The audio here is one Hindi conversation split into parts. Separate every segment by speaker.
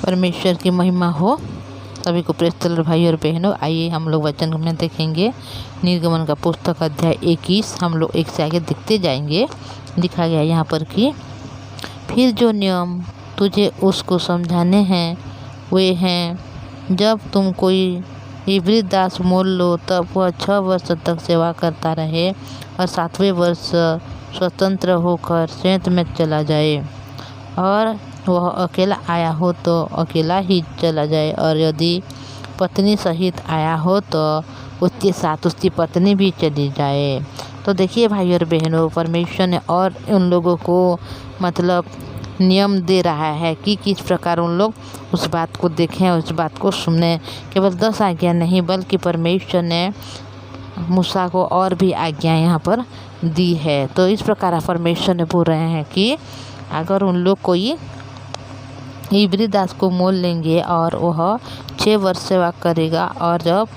Speaker 1: परमेश्वर की महिमा हो। सभी को प्रेज़ द लॉर्ड भाई और बहनों। आइए हम लोग वचन में देखेंगे निर्गमन का पुस्तक अध्याय 21। हम लोग एक से आगे दिखते जाएंगे। लिखा गया यहाँ पर कि फिर जो नियम तुझे उसको समझाने हैं वे हैं, जब तुम कोई इब्री दास मोल लो तब वह 6 वर्ष तक सेवा करता रहे और 7वें वर्ष स्वतंत्र होकर संयत में चला जाए, और वह अकेला आया हो तो अकेला ही चला जाए, और यदि पत्नी सहित आया हो तो उसके साथ उसकी पत्नी भी चली जाए। तो देखिए भाई और बहनों, परमेश्वर ने और उन लोगों को मतलब नियम दे रहा है कि किस प्रकार उन लोग उस बात को देखें, उस बात को सुने। केवल 10 आज्ञा नहीं बल्कि परमेश्वर ने मूसा को और भी आज्ञा यहाँ पर दी है। तो इस प्रकार परमेश्वर ने बोल रहे हैं कि अगर उन लोग कोई इब्री दास को मोल लेंगे और वह 6 वर्ष सेवा करेगा, और जब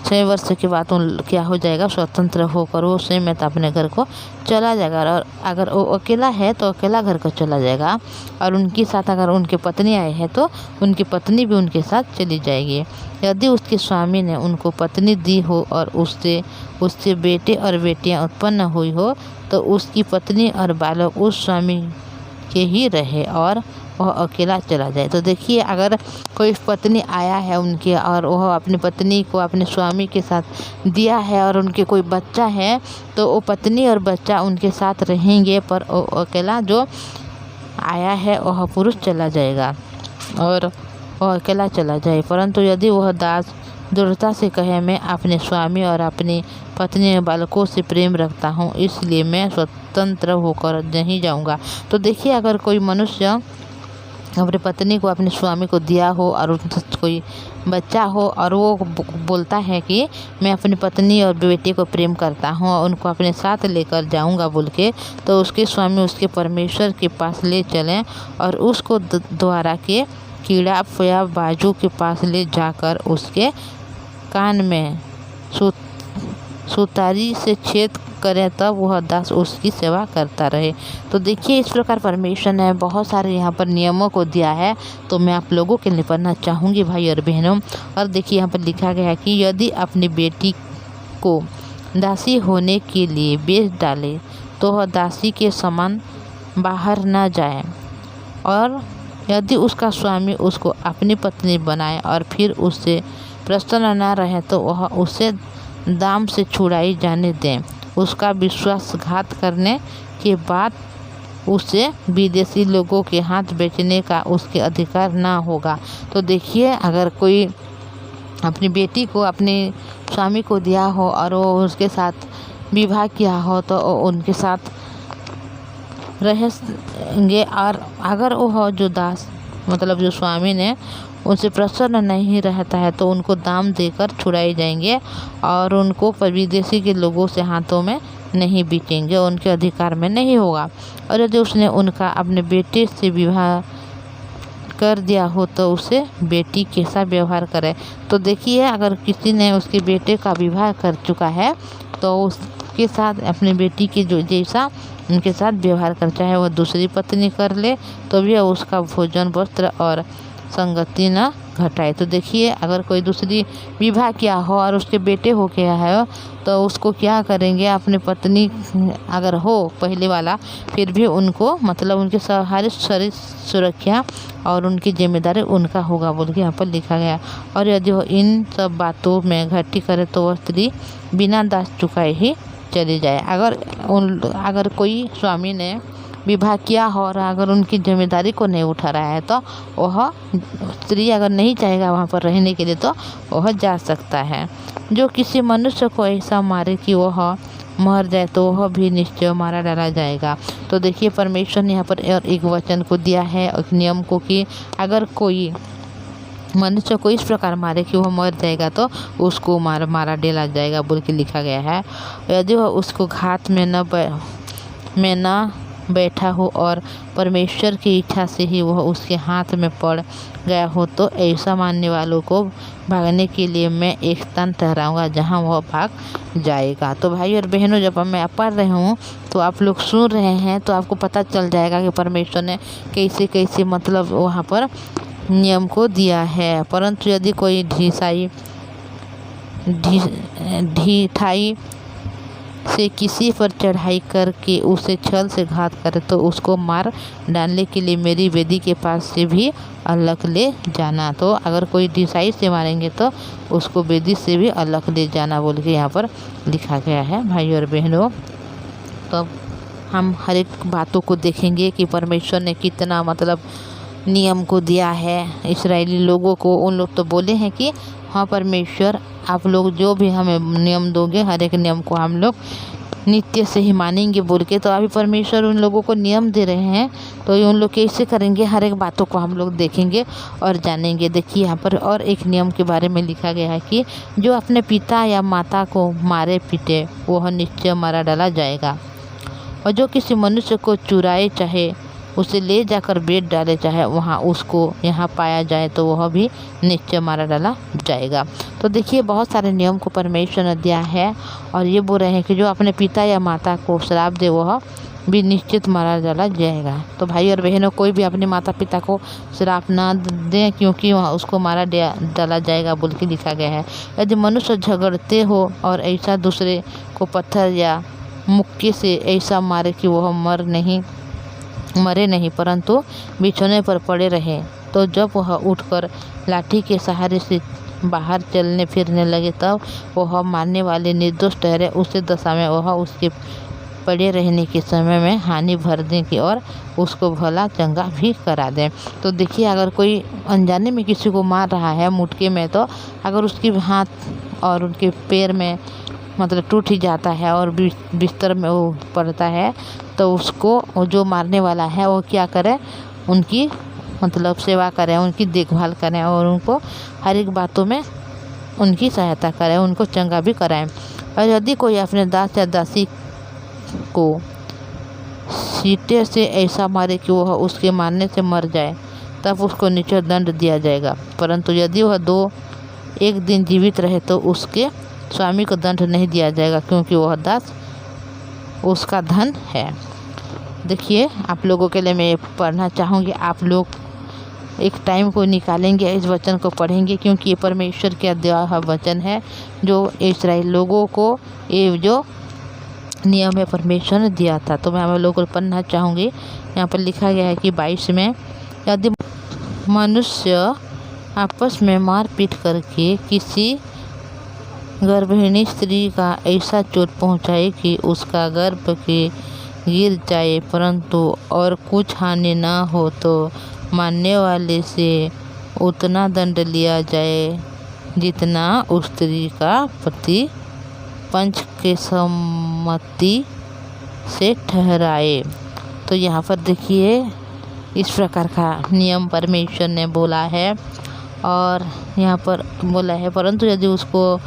Speaker 1: 6 वर्ष के बाद उन क्या हो जाएगा, स्वतंत्र होकर वो स्वयं में अपने घर को चला जाएगा। और अगर वो अकेला है तो अकेला घर को चला जाएगा, और उनके साथ अगर उनकी पत्नी आए हैं तो उनकी पत्नी भी उनके साथ चली जाएगी। यदि उसके स्वामी ने उनको पत्नी दी हो और उससे बेटे और बेटियां उत्पन्न हुई हो तो उसकी पत्नी और बालक उस स्वामी के ही रहे और वह अकेला चला जाए। तो देखिए, अगर कोई पत्नी आया है उनके और वह अपनी पत्नी को अपने स्वामी के साथ दिया है और उनके कोई बच्चा है तो वो पत्नी और बच्चा उनके साथ रहेंगे, पर वो अकेला जो आया है वह पुरुष चला जाएगा और वह अकेला चला जाए। परंतु यदि वह दास दृढ़ता से कहे, मैं अपने स्वामी और अपनी पत्नी और बालकों से प्रेम रखता हूँ, इसलिए मैं स्वतंत्र होकर नहीं जाऊँगा। तो देखिए, अगर कोई मनुष्य अपनी पत्नी को अपने स्वामी को दिया हो और उनसे कोई बच्चा हो और वो बोलता है कि मैं अपनी पत्नी और बेटे को प्रेम करता हूँ और उनको अपने साथ लेकर जाऊँगा बोल के, तो उसके स्वामी उसके परमेश्वर के पास ले चलें और उसको द्वारा के कीड़ा या बाजू के पास ले जाकर उसके कान में सुतारी से छेद करें, तब वह दास उसकी सेवा करता रहे। तो देखिए, इस प्रकार परमेश्वर ने बहुत सारे यहाँ पर नियमों को दिया है। तो मैं आप लोगों के लिए पढ़ना चाहूँगी भाई और बहनों। और देखिए, यहाँ पर लिखा गया है कि यदि अपनी बेटी को दासी होने के लिए बेच डाले तो वह दासी के समान बाहर न जाए, और यदि उसका स्वामी उसको अपनी पत्नी बनाए और फिर उससे प्रसन्न न रहे तो वह उसे दाम से छुड़ाई जाने दें। उसका विश्वासघात करने के बाद उसे विदेशी लोगों के हाथ बेचने का उसके अधिकार ना होगा। तो देखिए, अगर कोई अपनी बेटी को अपने स्वामी को दिया हो और वो उसके साथ विवाह किया हो तो उनके साथ रहेंगे, और अगर वो जो दास मतलब जो स्वामी ने उनसे प्रसन्न नहीं रहता है तो उनको दाम देकर छुड़ाए जाएंगे और उनको विदेशी के लोगों से हाथों में नहीं बिकेंगे, उनके अधिकार में नहीं होगा। और यदि उसने उनका अपने बेटे से विवाह कर दिया हो तो उसे बेटी कैसा व्यवहार करे। तो देखिए, अगर किसी ने उसके बेटे का विवाह कर चुका है तो उसके साथ अपनी बेटी के जो जैसा उनके साथ व्यवहार कर, चाहे वह दूसरी पत्नी कर ले तो भी उसका भोजन वस्त्र और संगति न घटाए। तो देखिए, अगर कोई दूसरी विवाह किया हो और उसके बेटे हो गया है तो उसको क्या करेंगे, अपनी पत्नी अगर हो पहले वाला फिर भी उनको मतलब उनके सारी सुरक्षा और उनकी जिम्मेदारी उनका होगा बोल के यहाँ पर लिखा गया। और यदि वो इन सब बातों में घटी करे तो वह स्त्री बिना दास चुकाए ही चली जाए। अगर कोई स्वामी ने विवाह किया हो और अगर उनकी जिम्मेदारी को नहीं उठा रहा है तो वह स्त्री अगर नहीं चाहेगा वहाँ पर रहने के लिए तो वह जा सकता है। जो किसी मनुष्य को ऐसा मारे कि वह मर जाए तो वह भी निश्चय मारा डाला जाएगा। तो देखिए, परमेश्वर ने यहाँ पर एक वचन को दिया है, एक नियम को, कि अगर कोई मनुष्य को इस प्रकार मारे कि वह मर जाएगा तो उसको मारा डाला जाएगा बोल के लिखा गया है। यदि वह उसको घात में न बैठा हो और परमेश्वर की इच्छा से ही वह उसके हाथ में पड़ गया हो तो ऐसा मानने वालों को भागने के लिए मैं एक स्थान ठहराऊंगा जहां वह भाग जाएगा। तो भाई और बहनों, जब मैं पढ़ रही हूँ तो आप लोग सुन रहे हैं तो आपको पता चल जाएगा कि परमेश्वर ने कैसे कैसे मतलब वहाँ पर नियम को दिया है। परंतु यदि कोई ढिठाई से किसी पर चढ़ाई करके उसे छल से घात करे तो उसको मार डालने के लिए मेरी वेदी के पास से भी अलग ले जाना। तो अगर कोई ढिठाई से मारेंगे तो उसको वेदी से भी अलग ले जाना बोल के यहाँ पर लिखा गया है। भाई और बहनों, तो हम हर एक बातों को देखेंगे कि परमेश्वर ने कितना मतलब नियम को दिया है इस्राएली लोगों को। उन लोग तो बोले हैं कि हाँ परमेश्वर, आप लोग जो भी हमें नियम दोगे हर एक नियम को हम लोग नित्य से ही मानेंगे बोल के। तो अभी परमेश्वर उन लोगों को नियम दे रहे हैं, तो उन लोग कैसे करेंगे हर एक बातों को हम लोग देखेंगे और जानेंगे। देखिए यहाँ पर और एक नियम के बारे में लिखा गया है कि जो अपने पिता या माता को मारे पीटे वह निश्चय मारा डाला जाएगा, और जो किसी मनुष्य को चुराए चाहे उसे ले जाकर बेच डाले चाहे वहाँ उसको यहाँ पाया जाए तो वह भी निश्चय मारा डाला जाएगा। तो देखिए बहुत सारे नियम को परमेश्वर ने दिया है, और ये बोल रहे हैं कि जो अपने पिता या माता को श्राप दे वह भी निश्चित मारा डाला जाएगा। तो भाई और बहनों, कोई भी अपने माता पिता को श्राप ना दें, क्योंकि वहाँ उसको मारा डाला जाएगा बोल के लिखा गया है। यदि मनुष्य झगड़ते हो और ऐसा दूसरे को पत्थर या मुक्के से ऐसा मारे कि वह मरे नहीं परंतु बिछौने पर पड़े रहे, तो जब वह उठकर लाठी के सहारे से बाहर चलने फिरने लगे तब वह मारने वाले निर्दोष ठहरे। उसी दशा में वह उसके पड़े रहने के समय में हानि भर दें कि और उसको भला चंगा भी करा दें। तो देखिए अगर कोई अनजाने में किसी को मार रहा है मुटके में, तो अगर उसके हाथ और उनके पैर में मतलब टूट ही जाता है और बिस्तर में वो पड़ता है, तो उसको जो मारने वाला है वो क्या करे, उनकी मतलब सेवा करें, उनकी देखभाल करें और उनको हर एक बातों में उनकी सहायता करें, उनको चंगा भी कराएं। और यदि कोई अपने दास या दासी को सीटे से ऐसा मारे कि वह उसके मारने से मर जाए तब उसको निश्चय दंड दिया जाएगा। परंतु यदि वह एक दिन जीवित रहे तो उसके स्वामी को दंड नहीं दिया जाएगा, क्योंकि वह दास उसका धन है। देखिए आप लोगों के लिए मैं पढ़ना चाहूँगी, आप लोग एक टाइम को निकालेंगे, इस वचन को पढ़ेंगे, क्योंकि ये परमेश्वर का दिया हुआ वचन है जो इस्राएल लोगों को ये जो नियम है परमेश्वर ने दिया था। तो मैं आप लोगों को पढ़ना चाहूँगी। यहाँ पर लिखा गया है कि 22 में, यदि मनुष्य आपस में मारपीट करके किसी गर्भिणी स्त्री का ऐसा चोट पहुँचाए कि उसका गर्भ के गिर जाए परंतु और कुछ हानि ना हो, तो मानने वाले से उतना दंड लिया जाए जितना उस स्त्री का पति पंच के सम्मति से ठहराए। तो यहाँ पर देखिए इस प्रकार का नियम परमेश्वर ने बोला है, और यहाँ पर बोला है परंतु यदि उसको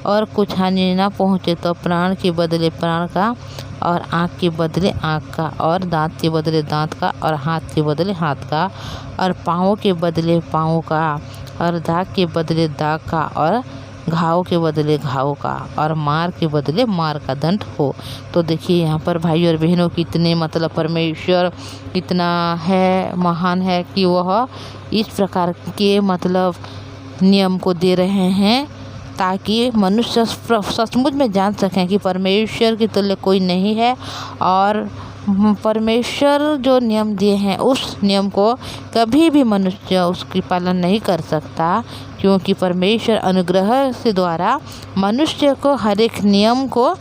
Speaker 1: और कुछ हानि ना पहुँचे तो प्राण के बदले प्राण का, और आँख के बदले आँख का, और दांत के बदले दांत का, और हाथ के बदले हाथ का, और पाँव के बदले पाँव का, और दाग के बदले दाग का, और घाव के बदले घाव का, और मार के बदले मार का दंड हो। तो देखिए यहाँ पर भाई और बहनों कितने मतलब परमेश्वर कितना है महान है कि वह इस प्रकार के मतलब नियम को दे रहे हैं, ताकि मनुष्य सचमुच में जान सकें कि परमेश्वर की तुल्य कोई नहीं है, और परमेश्वर जो नियम दिए हैं उस नियम को कभी भी मनुष्य उसकी पालन नहीं कर सकता, क्योंकि परमेश्वर अनुग्रह से द्वारा मनुष्य को हर एक नियम को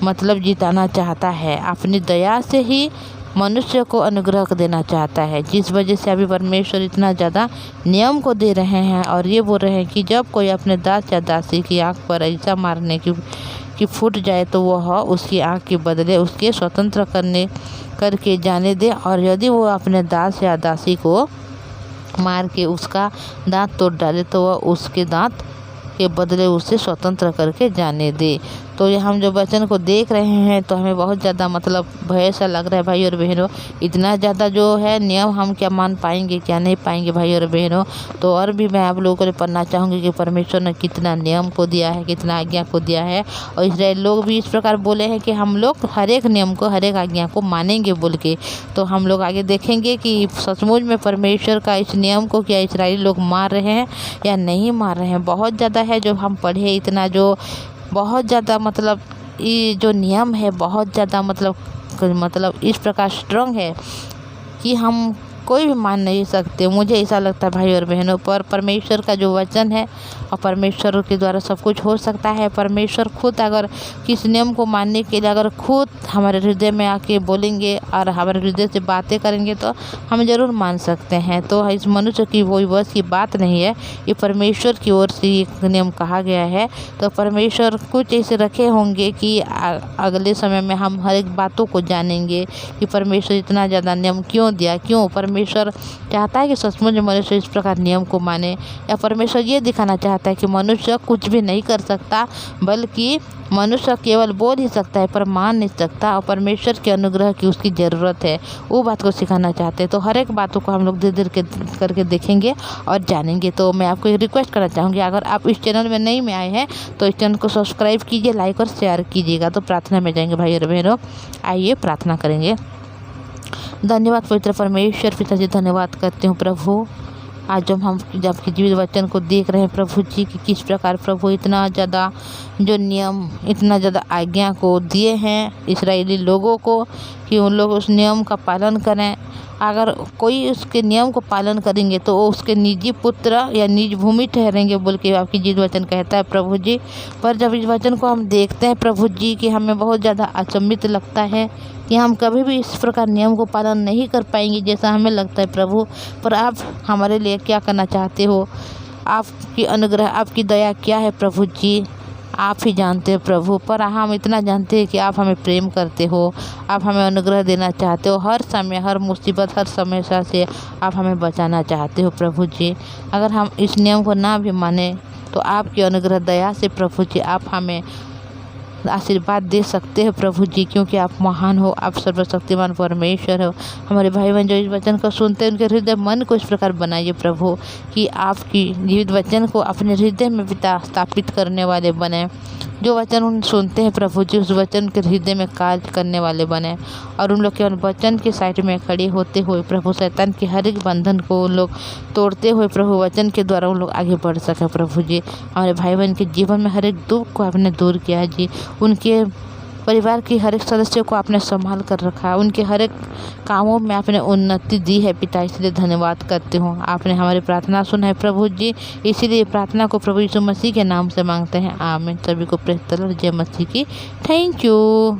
Speaker 1: मतलब जिताना चाहता है, अपनी दया से ही मनुष्य को अनुग्रह देना चाहता है। जिस वजह से अभी परमेश्वर इतना ज़्यादा नियम को दे रहे हैं, और ये बोल रहे हैं कि जब कोई अपने दास या दासी की आँख पर ऐसा मारने की फूट जाए तो वह उसकी आँख के बदले उसके स्वतंत्र करके जाने दे, और यदि वो अपने दास या दासी को मार के उसका दांत तोड़ डाले तो वह उसके दांत के बदले उसे स्वतंत्र करके जाने दे। तो ये हम जो वचन को देख रहे हैं तो हमें बहुत ज़्यादा मतलब भय सा लग रहा है भाई और बहनों। इतना ज़्यादा जो है नियम हम क्या मान पाएंगे, क्या नहीं पाएंगे भाई और बहनों। तो और भी मैं आप लोगों को पढ़ना चाहूँगी कि परमेश्वर ने कितना नियम को दिया है, कितना आज्ञा को दिया है। और इस्राएल लोग भी इस प्रकार बोले हैं कि हम लोग हर एक नियम को, हर एक आज्ञा को मानेंगे बोल के। तो हम लोग आगे देखेंगे कि सचमुच में परमेश्वर का इस नियम को क्या इस्राएली लोग मान रहे हैं या नहीं मान रहे हैं। बहुत ज़्यादा है जो हम पढ़े, इतना जो बहुत ज़्यादा मतलब ये जो नियम है बहुत ज़्यादा मतलब इस प्रकार स्ट्रॉन्ग है कि हम कोई भी मान नहीं सकते। मुझे ऐसा लगता है भाई और बहनों, पर परमेश्वर का जो वचन है और परमेश्वर के द्वारा सब कुछ हो सकता है। परमेश्वर खुद अगर किस नियम को मानने के लिए अगर खुद हमारे हृदय में आके बोलेंगे और हमारे हृदय से बातें करेंगे तो हम ज़रूर मान सकते हैं। तो इस मनुष्य की वही बस की बात नहीं है, ये परमेश्वर की ओर से एक नियम कहा गया है। तो परमेश्वर कुछ ऐसे रखे होंगे कि अगले समय में हम हर एक बातों को जानेंगे कि परमेश्वर इतना ज़्यादा नियम क्यों दिया, क्यों परमेश्वर चाहता है कि सचमुच मनुष्य इस प्रकार नियम को माने, या परमेश्वर ये दिखाना चाहता है कि मनुष्य कुछ भी नहीं कर सकता, बल्कि मनुष्य केवल बोल ही सकता है पर मान नहीं सकता, और परमेश्वर के अनुग्रह की उसकी ज़रूरत है, वो बात को सिखाना चाहते हैं। तो हर एक बातों को हम लोग धीरे धीरे करके देखेंगे और जानेंगे। तो मैं आपको एक रिक्वेस्ट करना चाहूँगी, अगर आप इस चैनल में नहीं में आए हैं तो इस चैनल को सब्सक्राइब कीजिए, लाइक और शेयर कीजिएगा। तो प्रार्थना में जाएंगे भाई और बहनों, आइए प्रार्थना करेंगे। धन्यवाद पवित्र परमेश्वर पिताजी, धन्यवाद करते हूँ प्रभु। आज जब हम आपके जीवित वचन को देख रहे हैं प्रभु जी कि किस प्रकार प्रभु इतना ज़्यादा जो नियम, इतना ज़्यादा आज्ञा को दिए हैं इस्राएली लोगों को कि उन लोग उस नियम का पालन करें। अगर कोई उसके नियम को पालन करेंगे तो वो उसके निजी पुत्र या निज भूमि ठहरेंगे बोल के आपकी जीवित वचन कहता है प्रभु जी। पर जब इस वचन को हम देखते हैं प्रभु जी कि हमें बहुत ज़्यादा अचंभित लगता है कि हम कभी भी इस प्रकार नियम को पालन नहीं कर पाएंगे जैसा हमें लगता है प्रभु। पर आप हमारे लिए क्या करना चाहते हो, आपकी अनुग्रह, आपकी दया क्या है प्रभु जी, आप ही जानते हैं प्रभु। पर हम इतना जानते हैं कि आप हमें प्रेम करते हो, आप हमें अनुग्रह देना चाहते हो, हर समय, हर मुसीबत, हर समस्या से आप हमें बचाना चाहते हो प्रभु जी। अगर हम इस नियम को ना भी माने तो आपकी अनुग्रह दया से प्रभु जी आप हमें आशीर्वाद दे सकते हैं प्रभु जी, क्योंकि आप महान हो, आप सर्वशक्तिमान परमेश्वर हो। हमारे भाई बहन जो इस वचन को सुनते हैं उनके हृदय मन को इस प्रकार बनाइए प्रभु कि आपकी जीवित वचन को अपने हृदय में पिता स्थापित करने वाले बने। जो वचन उन सुनते हैं प्रभु जी उस वचन के हृदय में कार्य करने वाले बने, और उन लोग केवल वचन के साइड में खड़े होते हुए प्रभु शैतान के हर एक बंधन को उन लोग तोड़ते हुए प्रभु वचन के द्वारा उन लोग आगे बढ़ सके प्रभु जी। हमारे भाई बहन के जीवन में हर एक दुख को आपने दूर किया है जी, उनके परिवार के हर एक सदस्य को आपने संभाल कर रखा है, उनके हर एक कामों में आपने उन्नति दी है पिता, इसलिए धन्यवाद करते हूँ। आपने हमारी प्रार्थना सुना है प्रभु जी, इसीलिए प्रार्थना को प्रभु यीशु मसीह के नाम से मांगते हैं, आमीन। सभी को प्रेज द लॉर्ड, जय मसीह की। Thank you.